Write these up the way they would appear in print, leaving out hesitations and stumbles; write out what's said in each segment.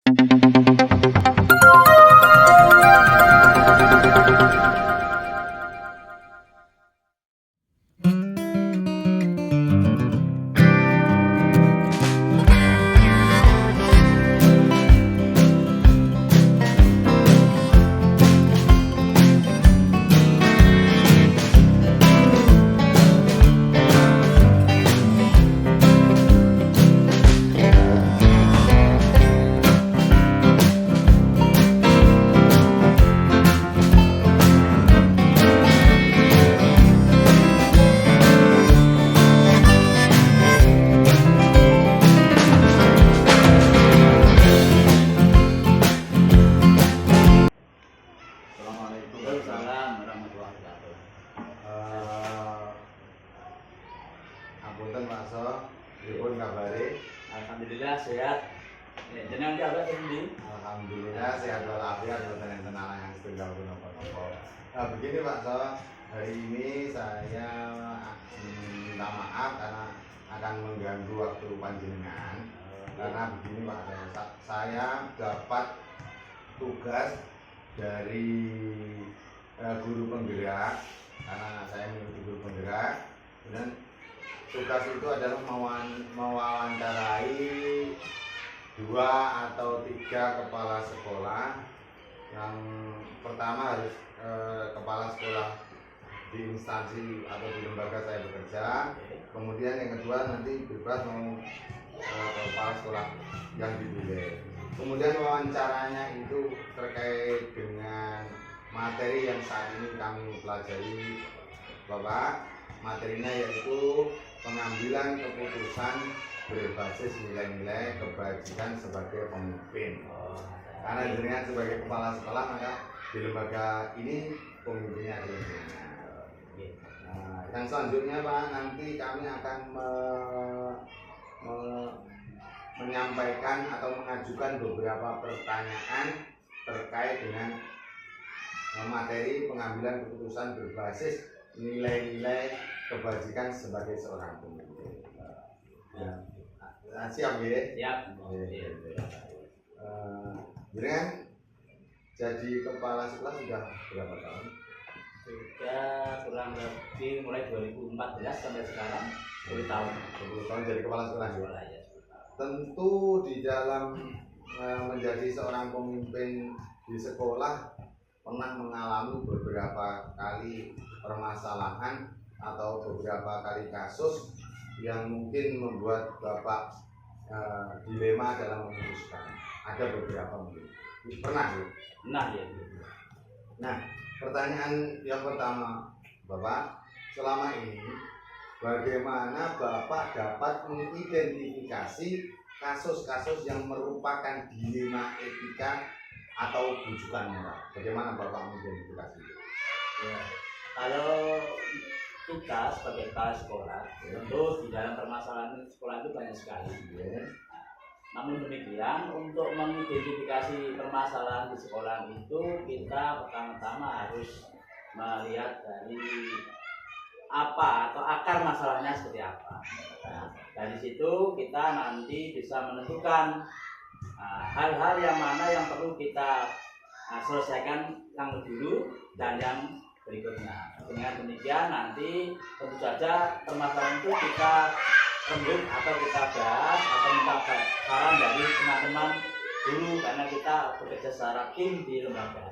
Apunten Pak So, pripun kabare? Alhamdulillah sehat. Jenengan ki awak endi? Alhamdulillah sehat walafiat, boten enten alangan setunggal pun napa-napa. Nah, begini Pak So, hari ini saya minta maaf karena akan mengganggu waktu panjenengan. Karena begini Pak So, saya dapat tugas dari guru penggerak, karena saya mengikuti guru penggerak, dan tugas itu adalah mewawancarai 2 atau 3 kepala sekolah. Yang pertama harus kepala sekolah di instansi atau di lembaga saya bekerja. Kemudian yang kedua nanti bebas mau kepala sekolah yang dipilih. Kemudian wawancaranya itu terkait dengan materi yang saat ini kami pelajari, Bapak. Materinya yaitu pengambilan keputusan berbasis nilai-nilai kebajikan sebagai pemimpin. Karena jenengan sebagai kepala sekolah, maka di lembaga ini pemimpinnya adalah jenengan. Nah, yang selanjutnya Pak, nanti kami akan menyampaikan atau mengajukan beberapa pertanyaan terkait dengan materi pengambilan keputusan berbasis nilai-nilai kebajikan sebagai seorang pemimpin. Siap ya? Siap. Dengan jadi kepala sekolah sudah berapa tahun? Sudah kurang lebih mulai 2014 sampai sekarang 10 tahun. 10 tahun jadi kepala sekolah Ya. Tentu di dalam menjadi seorang pemimpin di sekolah pernah mengalami beberapa kali permasalahan atau beberapa kali kasus yang mungkin membuat Bapak dilema dalam memutuskan. Ada beberapa mungkin. Pernah ya? Nah, ya. Nah, pertanyaan yang pertama, Bapak, selama ini bagaimana Bapak dapat mengidentifikasi kasus-kasus yang merupakan dilema etika atau bujukan moral? Bagaimana Bapak mengidentifikasi itu? Ya. Kalau kita sebagai kepala sekolah, tentu di dalam permasalahan sekolah itu banyak sekali. Ya. Namun demikian, untuk mengidentifikasi permasalahan di sekolah itu kita pertama-tama harus melihat dari apa atau akar masalahnya seperti apa. Nah, dari situ kita nanti bisa menentukan hal-hal yang mana yang perlu kita selesaikan yang dulu dan yang berikutnya. Dengan demikian nanti tentu saja permasalahan itu kita rembuk atau kita bahas atau minta saran dari teman-teman dulu, karena kita bekerja secara tim di lembaga.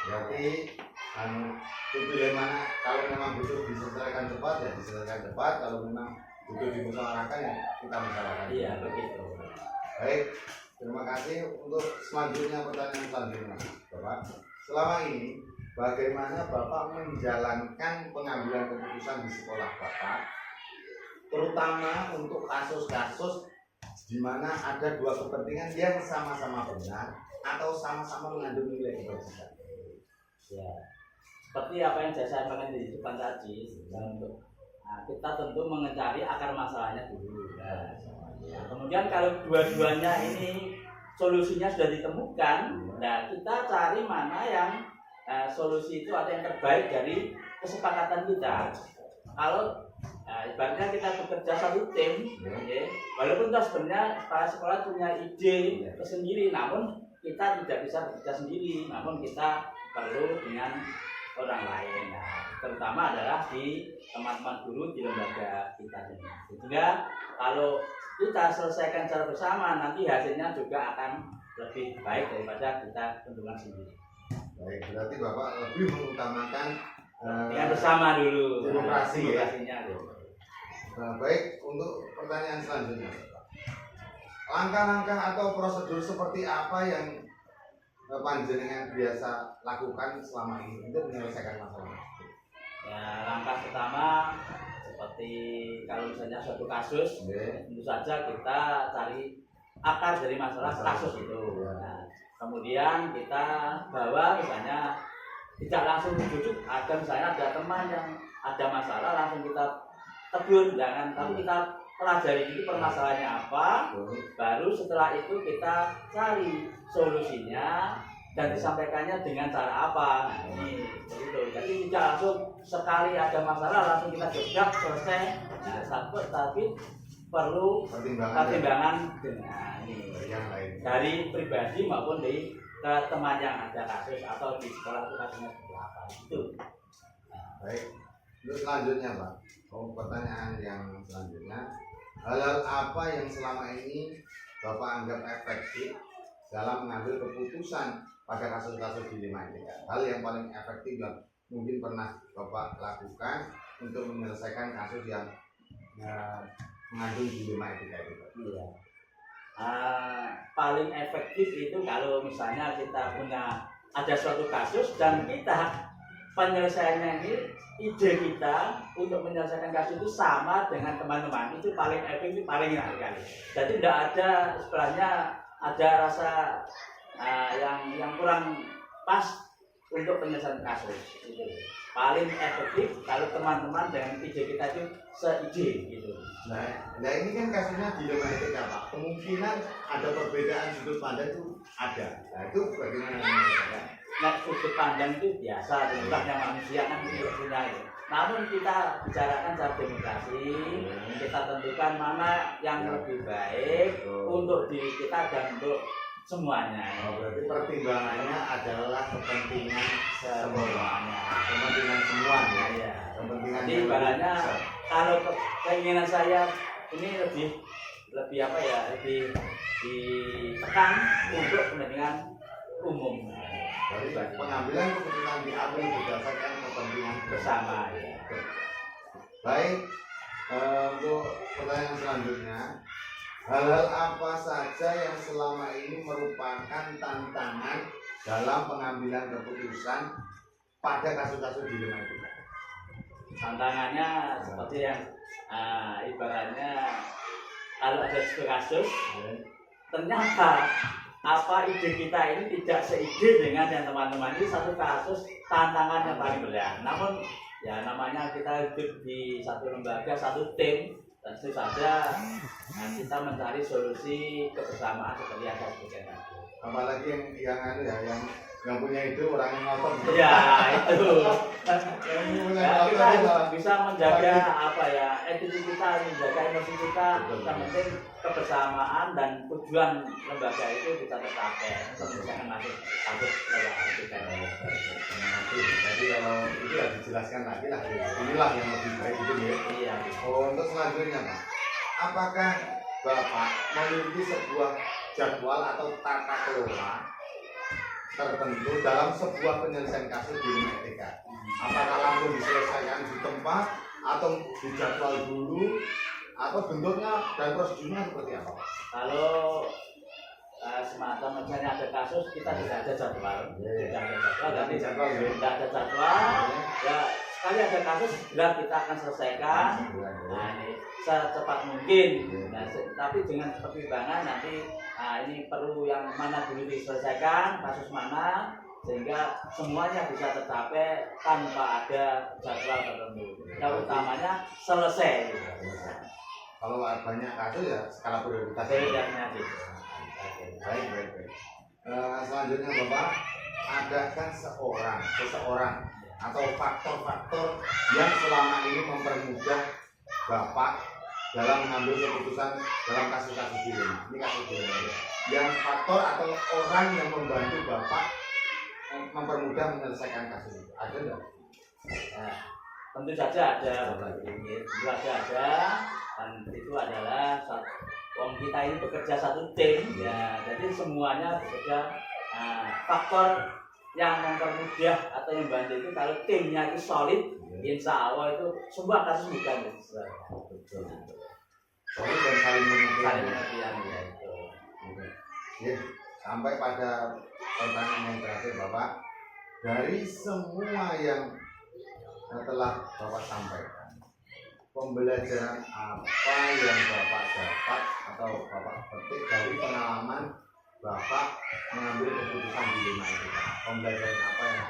Berarti itu bagaimana, kalau memang butuh diselesaikan cepat ya diselesaikan cepat, kalau memang butuh dimusyawarahkan ya kita musyawarahkan. Iya, begitu. Baik, terima kasih. Untuk selanjutnya, pertanyaan selanjutnya, Bapak, selama ini bagaimana Bapak menjalankan pengambilan keputusan di sekolah Bapak, terutama untuk kasus-kasus di mana ada 2 kepentingan yang sama-sama benar atau sama-sama mengandung nilai kebajikan? Ya, seperti apa yang saya sampaikan di depan tadi, untuk kita tentu mencari akar masalahnya dulu. Ya. Kemudian kalau dua-duanya ini solusinya sudah ditemukan, nah kita cari mana yang solusi itu atau yang terbaik dari kesepakatan kita. Kalau Nah, ibaratnya kita bekerja satu tim, ya. Walaupun toh sebenarnya para sekolah punya ide tersendiri, namun kita tidak bisa bekerja sendiri, namun kita perlu dengan orang lain. Nah, terutama adalah di teman-teman guru di lembaga kita ini. Sehingga kalau kita selesaikan secara bersama, nanti hasilnya juga akan lebih baik daripada kita tentukan sendiri. Baik, berarti Bapak lebih mengutamakan yang bersama dulu. Demokrasi, demokrasinya dulu. Baik, untuk pertanyaan selanjutnya, langkah-langkah atau prosedur seperti apa yang panjenengan biasa lakukan selama ini untuk menyelesaikan masalah? Ya, langkah pertama seperti kalau misalnya suatu kasus, tentu saja kita cari akar dari masalah kasus itu. Nah, kemudian kita bawa misalnya tidak langsung menjujuk, ada misalnya ada teman yang ada masalah langsung kita tegur, jangan, tapi kita pelajari itu permasalahannya apa, baru setelah itu kita cari solusinya dan disampaikannya dengan cara apa. Nah, ini begitu. Jadi tidak langsung sekali ada masalah langsung kita jebak selesai. Nah, tapi perlu pertimbangan dengan ini yang lain dari pribadi maupun dari teman yang ada kasus atau di sekolah itu kasusnya seperti apa itu. Baik, untuk selanjutnya Pak, pertanyaan yang selanjutnya, hal-hal apa yang selama ini Bapak anggap efektif dalam mengambil keputusan pada kasus-kasus dilema ini? Hal yang paling efektif yang mungkin pernah Bapak lakukan untuk menyelesaikan kasus yang mengandung dilema etika itu? Iya. Paling efektif itu kalau misalnya kita punya ada suatu kasus dan kita penyelesaiannya ini ide kita untuk menyelesaikan kasus itu sama dengan teman-teman, itu paling efektif, paling enak sekali. Jadi tidak ada sebenarnya ada rasa yang kurang pas untuk penyelesaian kasus itu. Paling efektif kalau teman-teman dengan ide kita itu seide gitu. Nah ini kan kasusnya dilema etika Pak, kemungkinan ada perbedaan sudut pandang itu ada. Nah itu bagaimana? Nah, sudut pandang itu biasa, yang manusia kan tidak punya itu. Namun kita bicarakan secara demokrasi, kita tentukan mana yang lebih baik untuk diri kita dan untuk semuanya. Berarti pertimbangannya adalah kepentingan semuanya. Kepentingan semua ya. Kepentingan. Jadi ibaratnya kalau keinginan saya ini lebih apa ya, lebih ditekan untuk kepentingan umum. Jadi pengambilan keputusan diambil berdasarkan kepentingan bersama. Ya. Baik, untuk pertanyaan selanjutnya, hal-hal apa saja yang selama ini merupakan tantangan dalam pengambilan keputusan pada kasus-kasus dilema itu? Tantangannya seperti yang ibaratnya kalau ada sebuah kasus, ternyata apa ide kita ini tidak seide dengan yang teman-teman. Ini satu kasus tantangan yang paling berat. Namun ya namanya kita hidup di satu lembaga, satu tim, tentu saja kita mencari solusi kebersamaan seperti yang saya sebutkan tadi. Apalagi yang punya itu orang yang ngotot. Ya itu. Ya, kita bisa menjaga apa ya, attitude kita, menjaga emosi kita. Yang penting kebersamaan dan tujuan lembaga itu bisa tercapai. Jangan masuk lembaga kita. Jadi kalau itu ya dijelaskan lagi lah. Inilah yang lebih baik itu ya. Iya. Untuk selanjutnya Pak, apakah Bapak memiliki sebuah jadwal atau tata kelola tertentu dalam sebuah penyelesaian kasus dilema etika? Apakah langsung diselesaikan di tempat atau dijadwal dulu, atau bentuknya dan prosedurnya seperti apa? Kalau semacam misalnya ada kasus kita tidak ada jadwal, tidak ada jadwal, tidak ada jadwal, ya sekali ada kasus segera kita akan selesaikan. Nah ini secepat mungkin. Nah, tapi dengan pertimbangan nanti ini perlu yang mana dulu diselesaikan, kasus mana, sehingga semuanya bisa tercapai tanpa ada jadwal tertentu. Yang utamanya selesai. Kalau banyak kasus ya skala prioritas. Baik. Selanjutnya Bapak, adakah seseorang atau faktor-faktor yang selama ini mempermudah bapak dalam mengambil keputusan dalam kasus-kasus dilema. Ini kasus dilema. Yang faktor atau orang yang membantu bapak mempermudah menyelesaikan kasus itu ada nggak? Nah, tentu saja ada Bapak Ibu. Tentu saja ada, dan itu adalah kita ini bekerja satu tim ya, jadi semuanya bekerja. Faktor yang mempermudah atau yang membantu itu kalau timnya itu solid, insya Allah itu semua kasus mudah selesai. Betul. Solid dan saling mengerti. Ya itu. Ya, sampai pada pertanyaan yang terakhir Bapak, dari semua yang telah Bapak sampaikan, pembelajaran apa yang Bapak dapat atau Bapak petik dari pengalaman Bapak mengambil keputusan dilema itu? Pembelajaran apa yang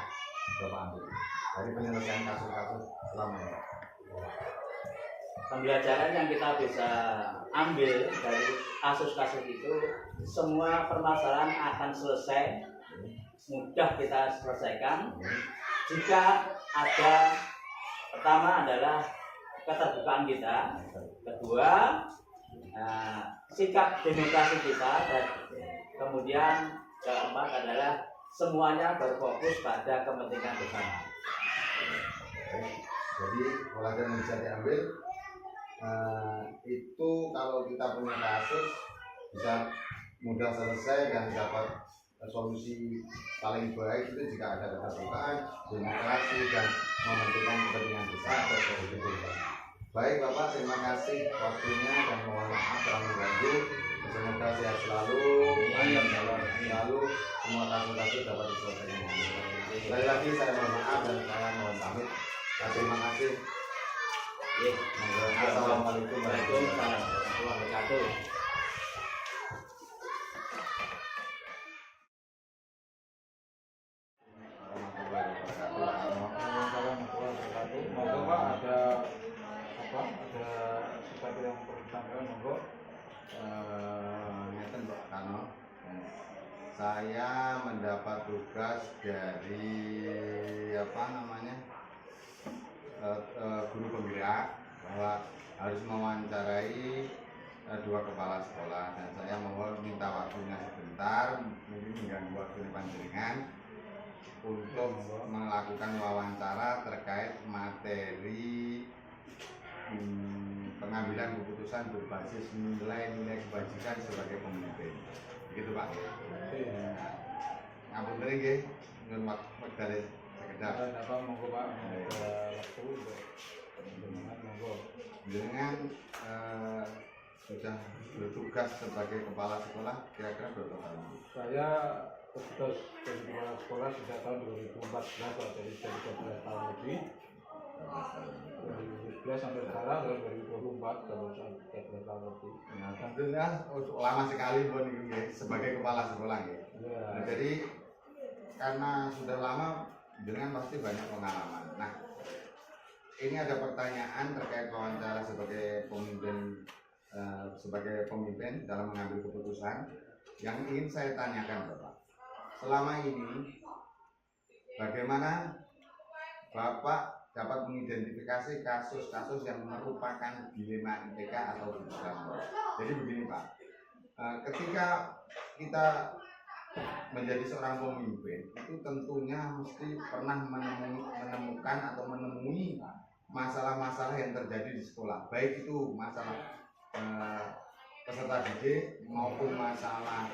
Bapak ambil dari penyelesaian kasus-kasus selama ini? Pembelajaran yang kita bisa ambil dari kasus-kasus itu, semua permasalahan akan selesai, mudah kita selesaikan jika ada, pertama adalah keterbukaan kita, kedua sikap demokrasi kita, dan kemudian keempat adalah semuanya berfokus pada kepentingan bersama. Jadi pelajaran yang bisa diambil itu kalau kita punya kasus bisa mudah selesai dan dapat solusi paling baik itu jika ada keterbukaan, demokrasi dan mementingkan kepentingan besar atau politik bersama. Baik Bapak, terima kasih waktunya dan mohon maaf telah mengganggu. Semoga sehat selalu, selalu semua kasus-kasus dapat diselesaikan. Sekali lagi saya mohon maaf dan saya mohon pamit. Terima kasih. Assalamualaikum warahmatullahi wabarakatuh. Monggo Pak, ada sesuatu yang perlu disampaikan, monggo. Ngeten Pak Kano, saya mendapat tugas dari guru penggerak bahwa harus mewawancarai dua kepala sekolah, dan saya mohon minta waktunya sebentar, mungkin mengganggu waktu panjenengan untuk melakukan wawancara terkait materi pengambilan keputusan berbasis nilai-nilai kebajikan sebagai pemimpin. Begitu Pak. Ngapunten nggih, nyuwun wekdal sekedap. Apa monggo Pak, ada waktu untuk penjelasan, monggo. Dengan sudah bertugas sebagai kepala sekolah kira-kira berapa tahun? Saya bertugas jadi kepala sekolah sejak tahun 2014 Pak, jadi 12 tahun lebih. 2011 sampai sekarang tahun 2024 kalau 13 tahun lebih. Ya, tentunya lama sekali pun ini sebagai kepala sekolah ya. Ya. Nah, jadi karena sudah lama dengan pasti banyak pengalaman. Nah, ini ada pertanyaan terkait wawancara sebagai pemimpin dalam mengambil keputusan yang ingin saya tanyakan Bapak. Selama ini bagaimana Bapak dapat mengidentifikasi kasus-kasus yang merupakan dilema IPK atau bersama? Jadi begini Pak, ketika kita menjadi seorang pemimpin itu tentunya mesti pernah menemukan atau menemui masalah-masalah yang terjadi di sekolah, baik itu masalah peserta didik maupun masalah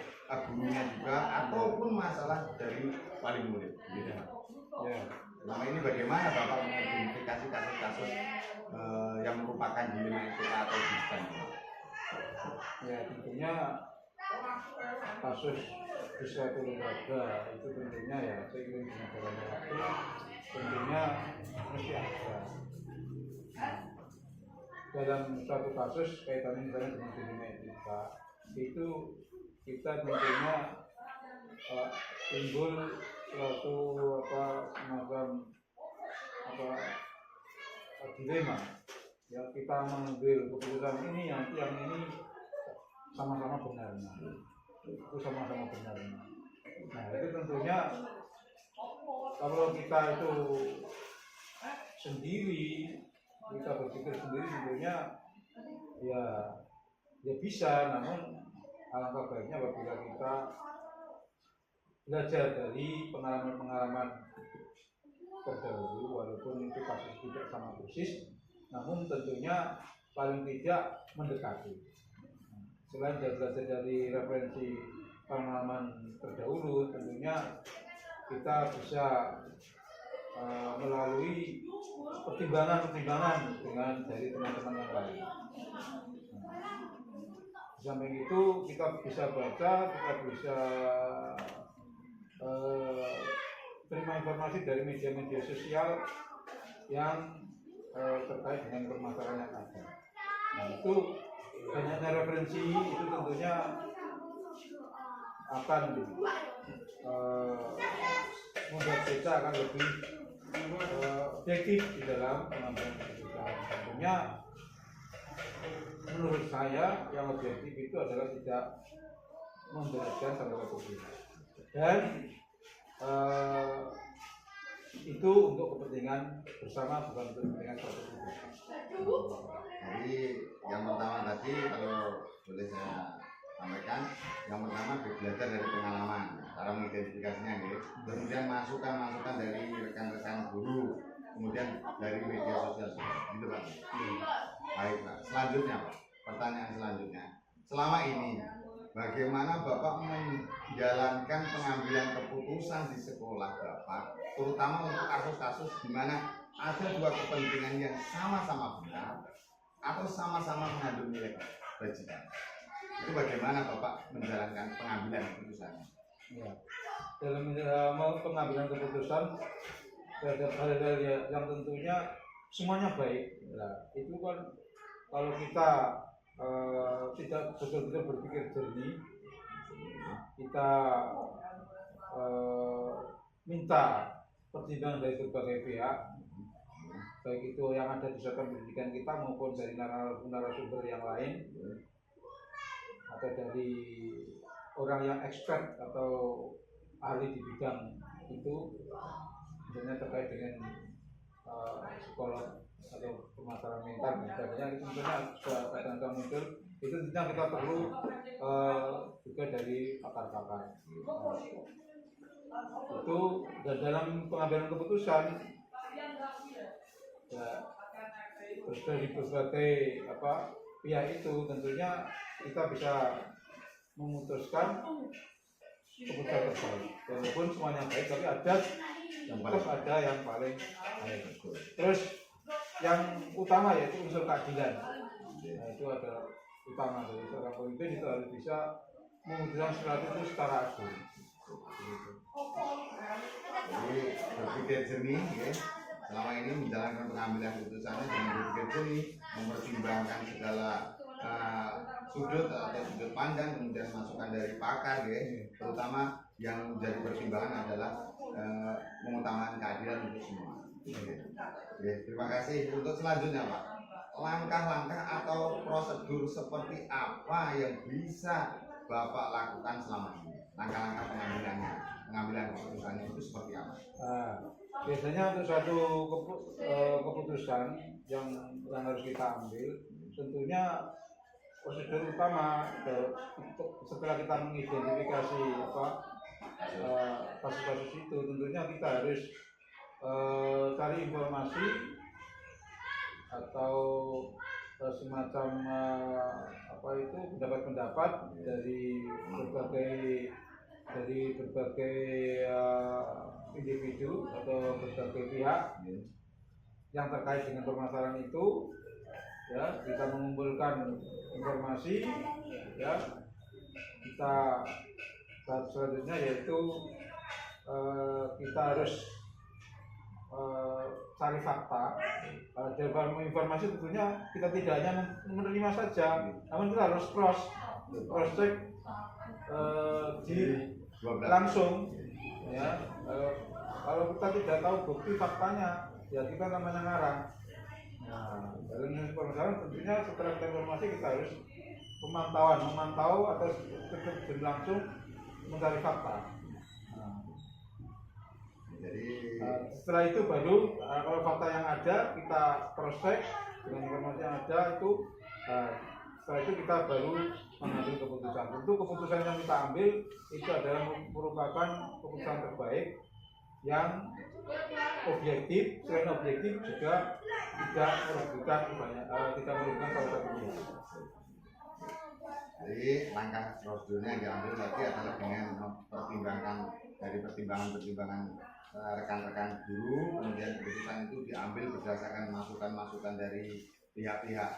gurunya juga ataupun masalah dari wali murid. Gitu. Ya. Selama ini bagaimana Bapak mengidentifikasi kasus-kasus yang merupakan dilema IPK atau bukan? Ya, tentunya kasus di suatu lembaga itu tentunya ya seiring dengan berjalannya waktu tentunya mesti ada. Dalam suatu kasus kaitannya misalnya dengan dilema etika itu kita tentunya timbul suatu semacam dilema ya, kita mengambil keputusan ini yang ini sama-sama benar, itu sama-sama benar. Nah itu tentunya kalau kita itu sendiri kita berpikir sendiri tentunya ya bisa, namun alangkah baiknya apabila kita belajar dari pengalaman-pengalaman terdahulu, walaupun itu kasus tidak sama persis, namun tentunya paling tidak mendekati. Selain belajar dari referensi pengalaman terdahulu, tentunya kita bisa melalui pertimbangan-pertimbangan dengan dari teman-teman yang lain. Di samping itu kita bisa baca, kita bisa terima informasi dari media-media sosial yang terkait dengan permasalahan yang ada. Nah, itu banyaknya referensi itu tentunya akan membuat kita akan lebih objektif di dalam pengambilan keputusan. Tentunya menurut saya yang objektif itu adalah tidak memberatkan sampai ke publik, dan itu untuk kepentingan bersama, bukan untuk kepentingan satu publik. Jadi yang pertama tadi kalau boleh saya sampaikan, yang pertama belajar dari pengalaman, cara mengidentifikasinya gitu. Kemudian masukan-masukan dari rekan-rekan guru, kemudian dari media sosial, gitu Pak. Baik Pak. Selanjutnya Pak, pertanyaan selanjutnya. Selama ini bagaimana Bapak menjalankan pengambilan keputusan di sekolah Bapak, terutama untuk kasus-kasus di mana ada dua kepentingan yang sama-sama benar atau sama-sama mengandung nilai kebajikan? Itu bagaimana Bapak menjalankan pengambilan keputusan? Ya. Dalam pengambilan keputusan terhadap hal-hal yang tentunya semuanya baik. Nah, itu kan kalau kita tidak betul-betul berpikir jernih, kita minta pertimbangan dari berbagai pihak, baik itu yang ada di satuan pendidikan kita maupun dari narasumber yang lain, atau dari orang yang expert atau ahli di bidang itu, misalnya terkait dengan psikolog atau permasalahan mental dan sebagainya, itu tentunya kadang-kadang muncul. Itu tentunya kita perlu juga dari pakar-pakar. Itu dan dalam pengambilan keputusan ya, terus dari berbagai pihak itu tentunya kita bisa memutuskan keputusan terbaik. Walaupun semuanya baik, tapi ada yang paling baik. Terus yang utama yaitu unsur keadilan. Nah, itu adalah utama dari seorang pemimpin, itu harus bisa memutuskan sesuatu itu secara adil. Jadi berpikir jernih, ya. Selama ini menjalankan pengambilan keputusannya dengan berpikir jernih, mempertimbangkan segala sudut atau sudut pandang, kemudian masukan dari pakar, ya. Terutama yang menjadi pertimbangan adalah mengutamakan keadilan untuk semua. Ya, terima kasih. Untuk selanjutnya Pak, langkah-langkah atau prosedur seperti apa yang bisa Bapak lakukan selama ini? Langkah-langkah pengambilan keputusannya itu seperti apa? Biasanya untuk suatu keputusan yang harus kita ambil, tentunya prosedur utama setelah kita mengidentifikasi kasus-kasus itu, tentunya kita harus cari informasi atau semacam pendapat-pendapat dari berbagai individu atau berbagai pihak yang terkait dengan permasalahan itu, ya. Kita mengumpulkan informasi, ya. Kita tahap selanjutnya yaitu kita harus cari fakta. Dalam informasi tentunya kita tidak hanya menerima saja, namun kita harus cross check langsung, ya. Kalau kita tidak tahu bukti faktanya, ya kita namanya ngarang. Nah, dalam permasalahan tentunya setelah kita informasi kita harus memantau atau terjun langsung mencari fakta. Jadi setelah itu baru kalau fakta yang ada kita cross check, Dengan informasi yang ada itu, setelah itu kita baru mengambil keputusan. Tentu keputusan yang kita ambil itu adalah merupakan keputusan terbaik yang objektif. Selain objektif juga tidak merugikan salah satu pihak. Jadi langkah prosedurnya yang diambil tadi adalah dengan mempertimbangkan dari pertimbangan rekan-rekan guru, kemudian keputusan itu diambil berdasarkan masukan-masukan dari pihak-pihak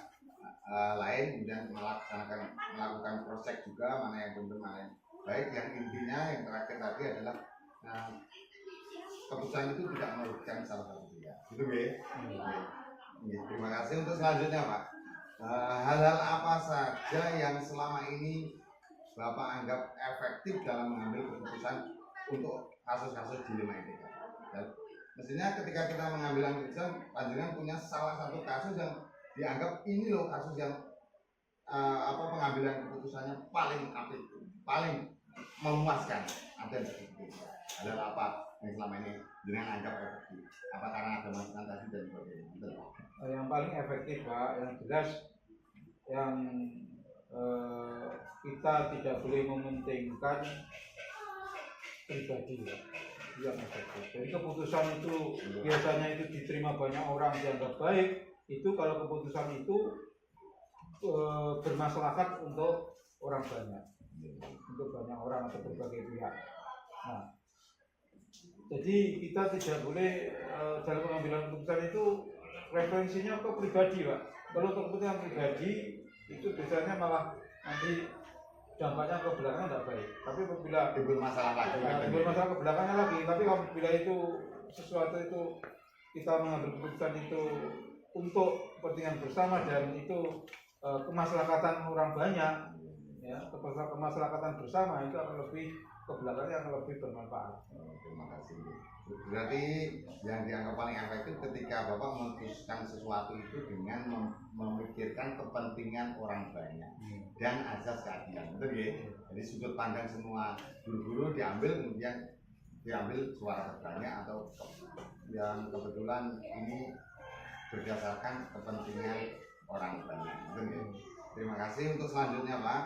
lain, kemudian melakukan proses juga mana yang benar mana yang baik. Yang intinya yang terakhir tadi adalah keputusan itu tidak merugikan salah satu pihak. Gitu ya. Terima kasih. Untuk selanjutnya Pak, hal-hal apa saja yang selama ini Bapak anggap efektif dalam mengambil keputusan untuk kasus-kasus dilema etika? Dan mestinya ketika kita mengambil keputusan, panjenengan punya salah satu kasus yang dianggap ini loh kasus yang pengambilan keputusannya paling apik, paling memuaskan. Ada seperti itu. Hal apa yang selama ini dengan anggap efektif? Apa karena ada masukan tadi dan sebagainya? Yang paling efektif Pak, yang jelas yang kita tidak boleh mementingkan pribadi Pak, yang efektif. Jadi keputusan itu biasanya itu diterima banyak orang dianggap baik, itu kalau keputusan itu bermaslahat untuk orang banyak, untuk banyak orang atau berbagai pihak. Nah, jadi kita tidak boleh dalam pengambilan keputusan itu referensinya ke pribadi Pak. Kalau keputusan pribadi itu biasanya malah nanti dampaknya ke belakangnya tidak baik. Tapi apabila timbul masalah lagi, ke belakangnya lagi. Tapi apabila itu sesuatu itu kita mengambil keputusan itu untuk kepentingan bersama dan itu kemaslahatan orang banyak, ya, kemaslahatan bersama itu akan lebih ke belakangnya akan lebih bermanfaat. Terima kasih. Berarti yang dianggap paling efektif ketika Bapak memutuskan sesuatu itu dengan memikirkan kepentingan orang banyak dan azas keadilan, betul ya? Jadi sudut pandang semua guru-guru diambil, kemudian diambil suara terbanyak atau yang kebetulan ini berdasarkan kepentingan orang banyak, betul ya? Terima kasih. Untuk selanjutnya Pak,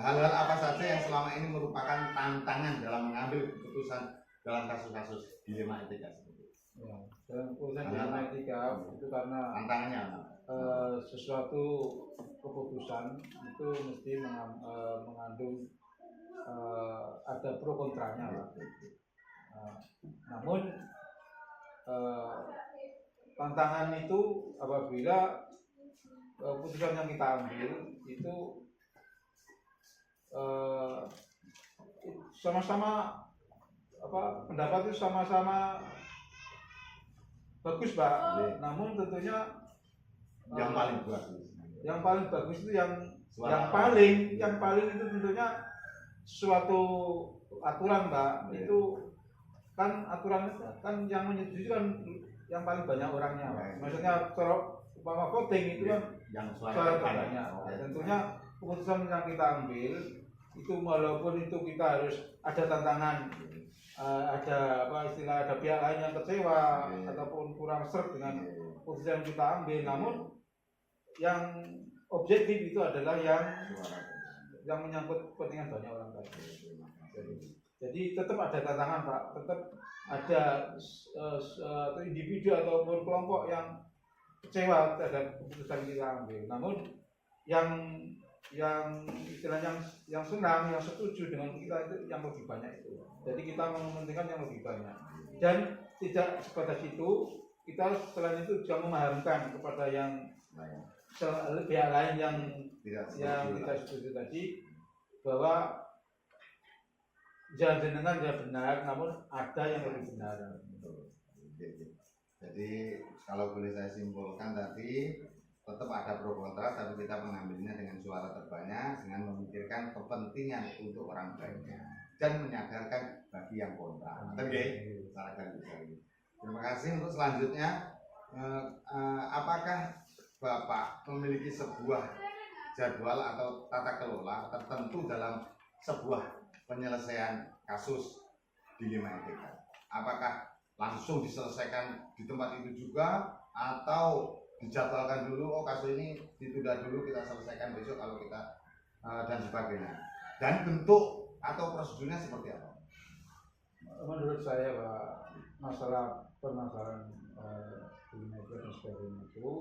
hal-hal apa saja yang selama ini merupakan tantangan dalam mengambil keputusan dalam kasus-kasus dilema etika seperti itu? Ya, dalam keputusan dilema etika itu karena tantangannya sesuatu keputusan itu mesti mengandung ada pro kontranya. Namun tantangan itu apabila keputusan yang kita ambil itu sama-sama pendapat itu sama-sama bagus Pak. Namun tentunya yang paling bagus. Yang paling bagus itu yang paling itu tentunya suatu aturan Pak. Itu kan aturan kan yang menyetujui kan yang paling banyak orangnya Pak. Maksudnya kalau umpama voting itu kan yang suara terbanyak. Tentunya keputusan yang kita ambil itu walaupun itu kita harus ada tantangan, ada ada pihak lain yang kecewa ataupun kurang serg dengan keputusan yang kita ambil, namun yang objektif itu adalah yang menyangkut kepentingan banyak orang tadi. Jadi tetap ada tantangan Pak, tetap ada individu ataupun kelompok yang kecewa terhadap keputusan kita ambil. Namun yang istilahnya yang senang, yang setuju dengan kita itu yang lebih banyak itu. Jadi kita mementingkan yang lebih banyak. Dan tidak sebatas itu, kita selain itu juga memahamkan kepada yang pihak lain yang tidak setuju tadi bahwa jangan jenengan ya benar, namun ada yang lebih benar. Jadi kalau boleh saya simpulkan tadi tetap ada pro kontra, tapi kita mengambilnya dengan suara terbanyak, dengan memikirkan kepentingan untuk orang banyak dan menyadarkan bagi yang kontra. Terima kasih. Untuk selanjutnya, apakah Bapak memiliki sebuah jadwal atau tata kelola tertentu dalam sebuah penyelesaian kasus dilema etika? Apakah langsung diselesaikan di tempat itu juga atau dijadwalkan dulu, oh kasus ini ditunda dulu, kita selesaikan besok kalau kita dan sebagainya. Dan bentuk atau prosedurnya seperti apa? Menurut saya Pak, masalah permasalahan di media dan sebagainya itu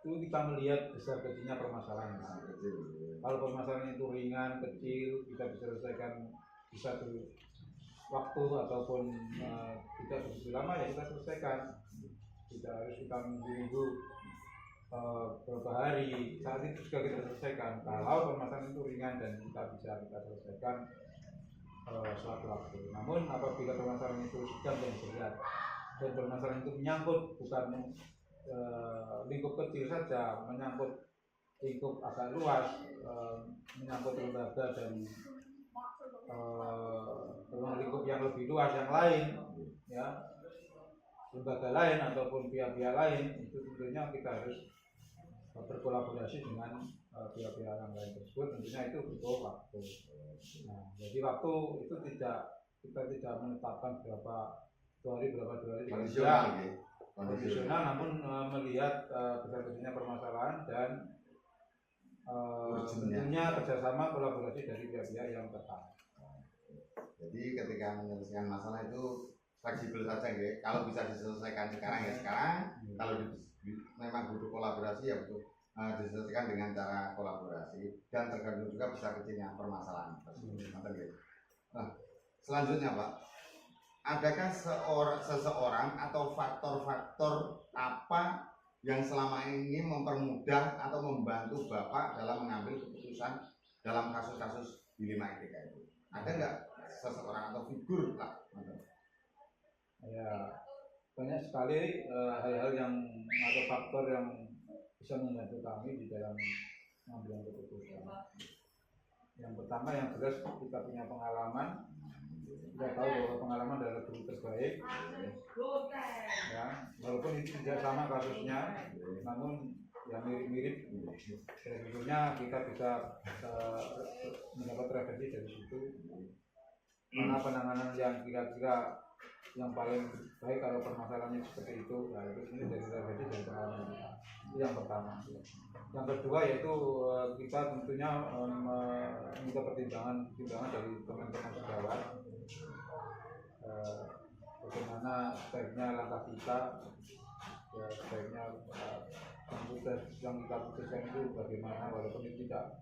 kita melihat besar kecilnya permasalahan. Kalau permasalahan itu ringan, kecil, bisa diselesaikan di satu waktu ataupun tidak begitu lama, ya kita selesaikan. Tidak harus kita menunggu beberapa hari. Saat itu juga kita selesaikan. Kalau permasalahan itu ringan dan kita selesaikan suatu waktu. Namun apabila permasalahan itu sedang dan berat dan permasalahan itu menyangkut bukan lingkup kecil saja, menyangkut lingkup agak luas, menyangkut lembaga dan lingkup yang lebih luas yang lain, ya, lembaga lain ataupun pihak-pihak lain, itu tentunya kita harus berkolaborasi dengan pihak-pihak yang lain tersebut. Tentunya itu butuh waktu. Nah, jadi waktu itu kita tidak menetapkan berapa hari, kondisional, namun melihat besar-besarnya permasalahan dan tentunya kerjasama kolaborasi dari pihak-pihak yang terkait. Jadi ketika menyelesaikan masalah itu fleksibel saja, ya. Kalau bisa diselesaikan sekarang ya sekarang, kalau memang butuh kolaborasi ya butuh diselesaikan dengan cara kolaborasi dan tergantung juga besar kecilnya permasalahan. Nah, selanjutnya Pak, adakah seseorang atau faktor-faktor apa yang selama ini mempermudah atau membantu Bapak dalam mengambil keputusan dalam kasus-kasus dilema etika itu? Ada nggak seseorang atau figur lah? Ya, banyak sekali hal-hal yang atau faktor yang bisa membantu kami di dalam mengambil keputusan. Yang pertama yang jelas kita punya pengalaman, kita tahu bahwa pengalaman adalah guru terbaik. Ya, walaupun itu tidak sama kasusnya, namun yang mirip-mirip. Tentunya kita bisa mendapat referensi dari situ. Mana penanganan yang kira-kira yang paling baik kalau permasalahannya seperti itu, nah itu ini dari referensi dari pengalaman kita. Itu yang pertama. Yang kedua yaitu kita tentunya meminta pertimbangan dari teman-teman sejawat, bagaimana sebaiknya langkah kita, ya sebaiknya yang kita putuskan itu bagaimana, walaupun itu tidak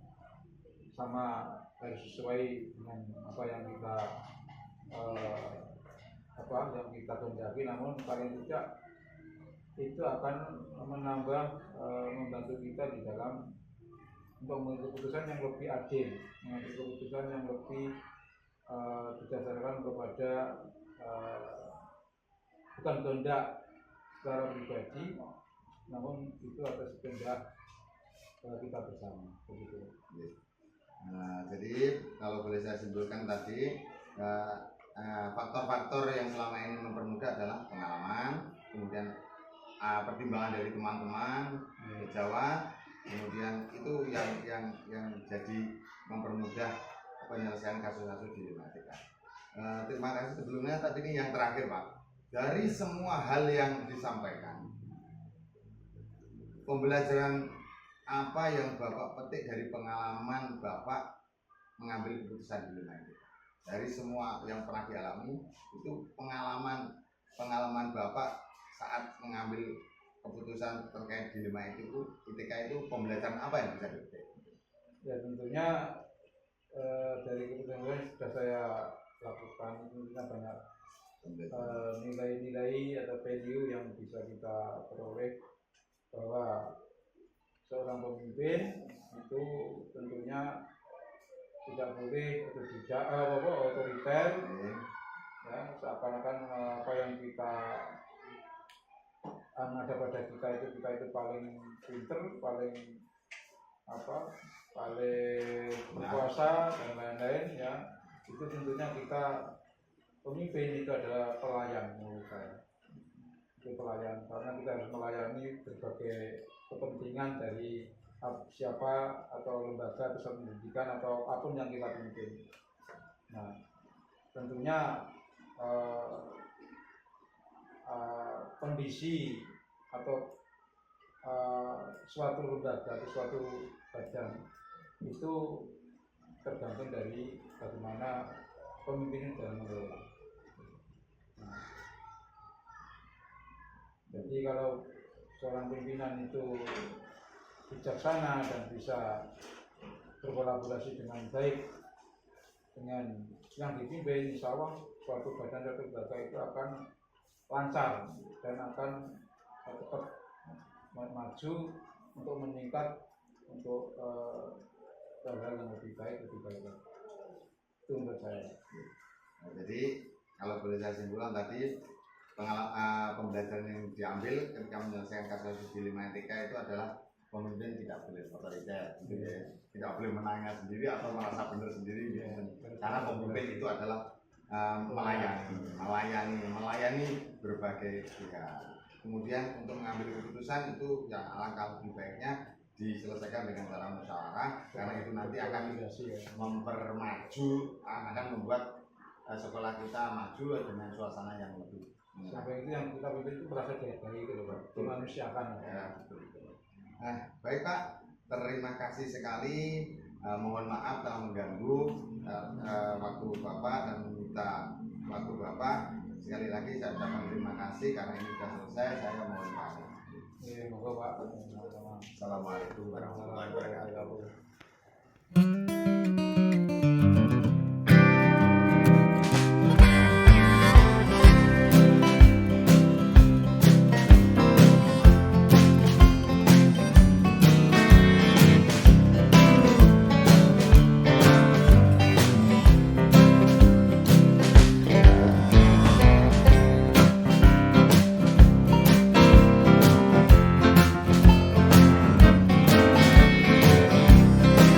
sama harus sesuai dengan apa yang kita yang kita kehendaki, namun paling tidak itu akan menambah membantu kita di dalam untuk mengambil keputusan yang lebih adil, mengambil keputusan yang lebih berdasarkan kepada bukan kehendak secara pribadi, namun itu atas kehendak kita bersama, begitu. Nah, jadi kalau boleh saya simpulkan tadi, faktor-faktor yang selama ini mempermudah adalah pengalaman, kemudian pertimbangan dari teman-teman sejawat, kemudian itu yang jadi mempermudah penyelesaian kasus-kasus dilema etika. Terima kasih sebelumnya. Tadi ini yang terakhir Pak, dari semua hal yang disampaikan, pembelajaran apa yang Bapak petik dari pengalaman Bapak mengambil keputusan dilema etika? Dari semua yang pernah dialami, itu pengalaman Bapak saat mengambil keputusan terkait dilema etika itu pembelajaran apa yang bisa dipetik? Ya tentunya dari keputusan yang sudah saya lakukan tentunya banyak nilai-nilai atau value yang bisa kita peroleh, bahwa seorang pemimpin itu tentunya tidak boleh atau tidak otoriter, ya, seakan-akan apa yang kita ada pada kita itu paling pinter, paling berkuasa dan lain-lain, ya. Itu tentunya kita pemimpin itu adalah pelayan menurut saya. Itu pelayan, karena kita harus melayani berbagai kepentingan dari siapa atau lembaga atau pendidikan atau apapun yang kita pimpin. Nah, tentunya kondisi atau suatu lembaga atau suatu badan itu tergantung dari bagaimana pemimpinnya dalam mengelola. Nah, jadi kalau seorang pimpinan itu bijaksana dan bisa berkolaborasi dengan baik dengan yang dipimpin, insya Allah suatu badan atau lembaga itu akan lancar dan akan cepat maju untuk meningkat untuk hal-hal yang lebih baik lagi. Itu menurut saya. Nah, jadi kalau boleh saya simpulkan tadi pembelajaran yang diambil ketika menyelesaikan kasus di 5 etika itu adalah pemimpin tidak boleh otoriter, gitu ya. Tidak boleh menanya sendiri atau merasa benar sendiri, gitu. Karena pemimpin itu adalah melayani berbagai pihak. Kemudian untuk mengambil keputusan itu yang alangkah lebih baiknya diselesaikan dengan cara musyawarah, karena itu nanti akan mempermaju, akan membuat sekolah kita maju dengan suasana yang lebih. Sampai itu yang kita pimpin itu merasa dihargai gitu loh, dimanusiakan. Ya, betul. Nah, baik Pak, terima kasih sekali. Mohon maaf telah mengganggu waktu Bapak dan meminta waktu Bapak. Sekali lagi saya ucapkan terima kasih karena ini sudah selesai. Saya mohon maaf. Iya, moga Pak. Assalamualaikum warahmatullahi wabarakatuh.